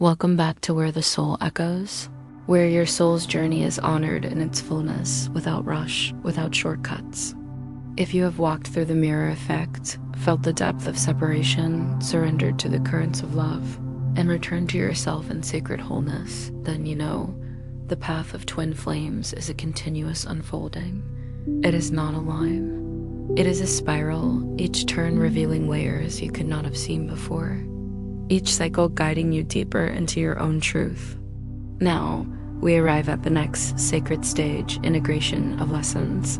Welcome back to Where the Soul Echoes, where your soul's journey is honored in its fullness, without rush, without shortcuts. If you have walked through the mirror effect, felt the depth of separation, surrendered to the currents of love, and returned to yourself in sacred wholeness, then you know the path of twin flames is a continuous unfolding. It is not a line. It is a spiral, each turn revealing layers you could not have seen before. Each cycle guiding you deeper into your own truth. Now, we arrive at the next sacred stage, integration of lessons.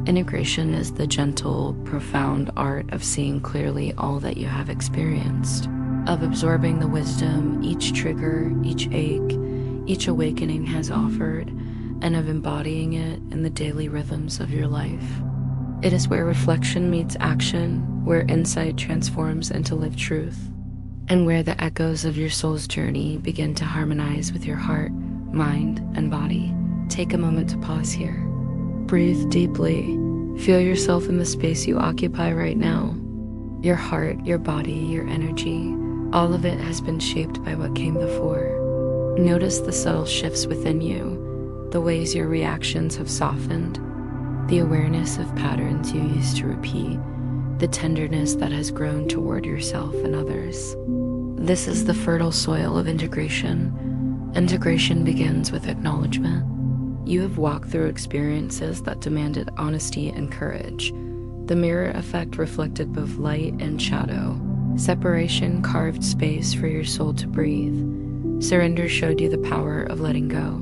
Integration is the gentle, profound art of seeing clearly all that you have experienced, of absorbing the wisdom each trigger, each ache, each awakening has offered, and of embodying it in the daily rhythms of your life. It is where reflection meets action, where insight transforms into lived truth, and where the echoes of your soul's journey begin to harmonize with your heart, mind, and body. Take a moment to pause here. Breathe deeply. Feel yourself in the space you occupy right now. Your heart, your body, your energy, all of it has been shaped by what came before. Notice the subtle shifts within you, the ways your reactions have softened, the awareness of patterns you used to repeat, the tenderness that has grown toward yourself and others. This is the fertile soil of integration. Integration begins with acknowledgement. You have walked through experiences that demanded honesty and courage. The mirror effect reflected both light and shadow. Separation carved space for your soul to breathe. Surrender showed you the power of letting go.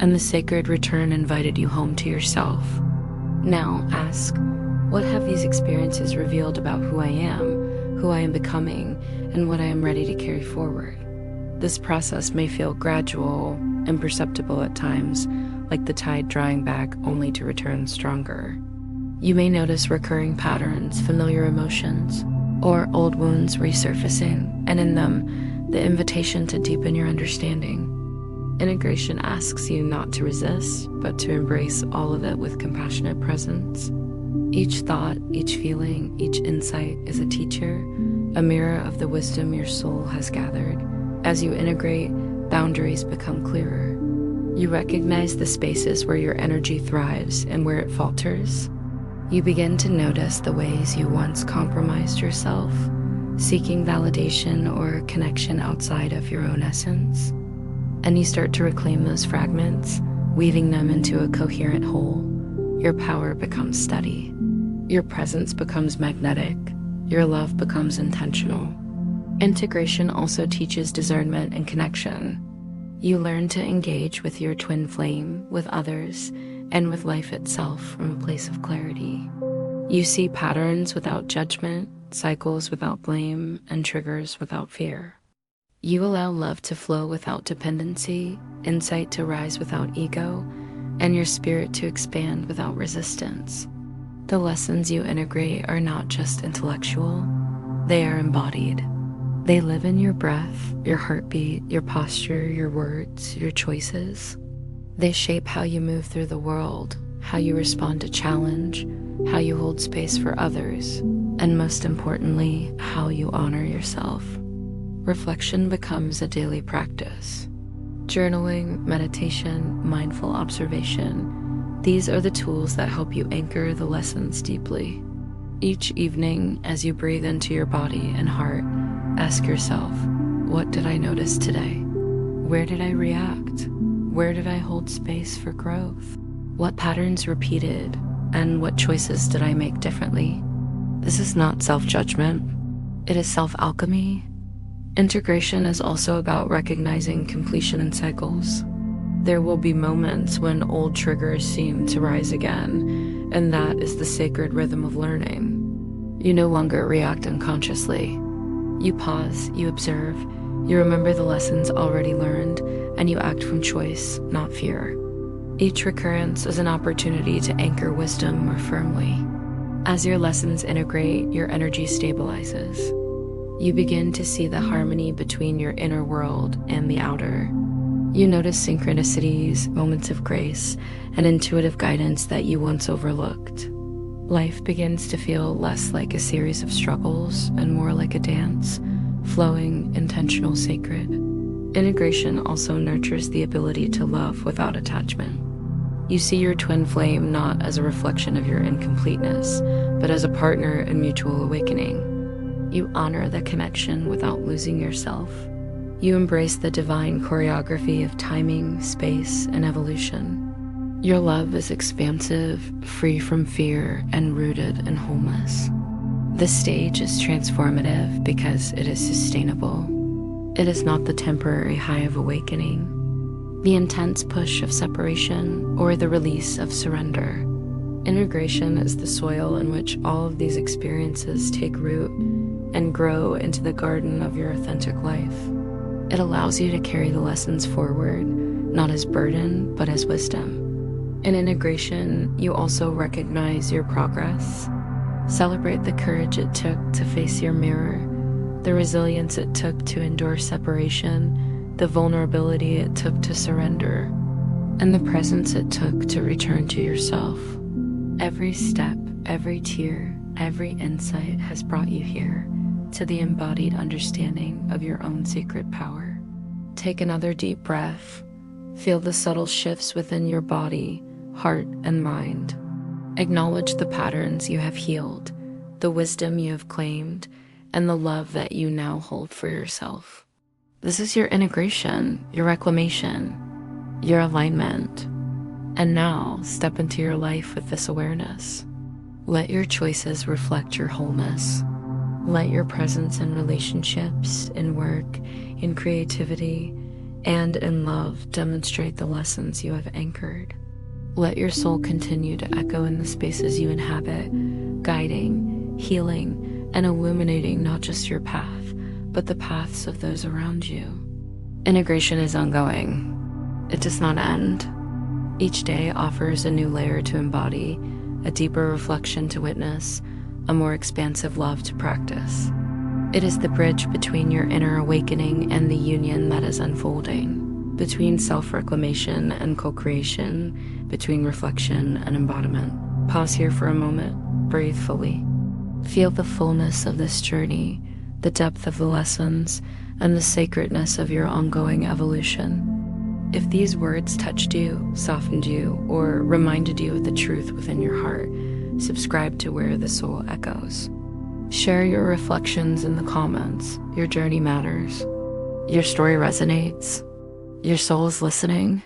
And the sacred return invited you home to yourself. Now ask, what have these experiences revealed about who I am becoming, and what I am ready to carry forward? This process may feel gradual, imperceptible at times, like the tide drawing back only to return stronger. You may notice recurring patterns, familiar emotions, or old wounds resurfacing, and in them, the invitation to deepen your understanding. Integration asks you not to resist, but to embrace all of it with compassionate presence. Each thought, each feeling, each insight is a teacher, a mirror of the wisdom your soul has gathered. As you integrate, boundaries become clearer. You recognize the spaces where your energy thrives and where it falters. You begin to notice the ways you once compromised yourself, seeking validation or connection outside of your own essence. And you start to reclaim those fragments, weaving them into a coherent whole. Your power becomes steady. Your presence becomes magnetic. Your love becomes intentional. Integration also teaches discernment and connection. You learn to engage with your twin flame, with others, and with life itself from a place of clarity. You see patterns without judgment, cycles without blame, and triggers without fear. You allow love to flow without dependency, insight to rise without ego, and your spirit to expand without resistance. The lessons you integrate are not just intellectual, they are embodied. They live in your breath, your heartbeat, your posture, your words, your choices. They shape how you move through the world, how you respond to challenge, how you hold space for others, and most importantly, how you honor yourself. Reflection becomes a daily practice. Journaling, meditation, mindful observation, these are the tools that help you anchor the lessons deeply. Each evening, as you breathe into your body and heart, ask yourself, what did I notice today? Where did I react? Where did I hold space for growth? What patterns repeated? And what choices did I make differently? This is not self-judgment. It is self-alchemy. Integration is also about recognizing completion in cycles. There will be moments when old triggers seem to rise again, and that is the sacred rhythm of learning. You no longer react unconsciously. You pause, you observe, you remember the lessons already learned, and you act from choice, not fear. Each recurrence is an opportunity to anchor wisdom more firmly. As your lessons integrate, your energy stabilizes. You begin to see the harmony between your inner world and the outer. You notice synchronicities, moments of grace, and intuitive guidance that you once overlooked. Life begins to feel less like a series of struggles and more like a dance, flowing, intentional, sacred. Integration also nurtures the ability to love without attachment. You see your twin flame not as a reflection of your incompleteness, but as a partner in mutual awakening. You honor the connection without losing yourself. You embrace the divine choreography of timing, space, and evolution. Your love is expansive, free from fear, and rooted in wholeness. This stage is transformative because it is sustainable. It is not the temporary high of awakening, the intense push of separation, or the release of surrender. Integration is the soil in which all of these experiences take root and grow into the garden of your authentic life. It allows you to carry the lessons forward, not as burden, but as wisdom. In integration, you also recognize your progress. Celebrate the courage it took to face your mirror, the resilience it took to endure separation, the vulnerability it took to surrender, and the presence it took to return to yourself. Every step, every tear, every insight has brought you here, to the embodied understanding of your own sacred power. Take another deep breath. Feel the subtle shifts within your body, heart, and mind. Acknowledge the patterns you have healed, the wisdom you have claimed, and the love that you now hold for yourself. This is your integration, your reclamation, your alignment. And now, step into your life with this awareness. Let your choices reflect your wholeness. Let your presence in relationships, in work, in creativity, and in love demonstrate the lessons you have anchored. Let your soul continue to echo in the spaces you inhabit, guiding, healing, and illuminating not just your path, but the paths of those around you. Integration is ongoing. It does not end. Each day offers a new layer to embody, a deeper reflection to witness, a more expansive love to practice. It is the bridge between your inner awakening and the union that is unfolding, between self-reclamation and co-creation, between reflection and embodiment. Pause here for a moment, breathe fully. Feel the fullness of this journey, the depth of the lessons, and the sacredness of your ongoing evolution. If these words touched you, softened you, or reminded you of the truth within your heart, subscribe to Where the Soul Echoes. Share your reflections in the comments. Your journey matters. Your story resonates. Your soul is listening.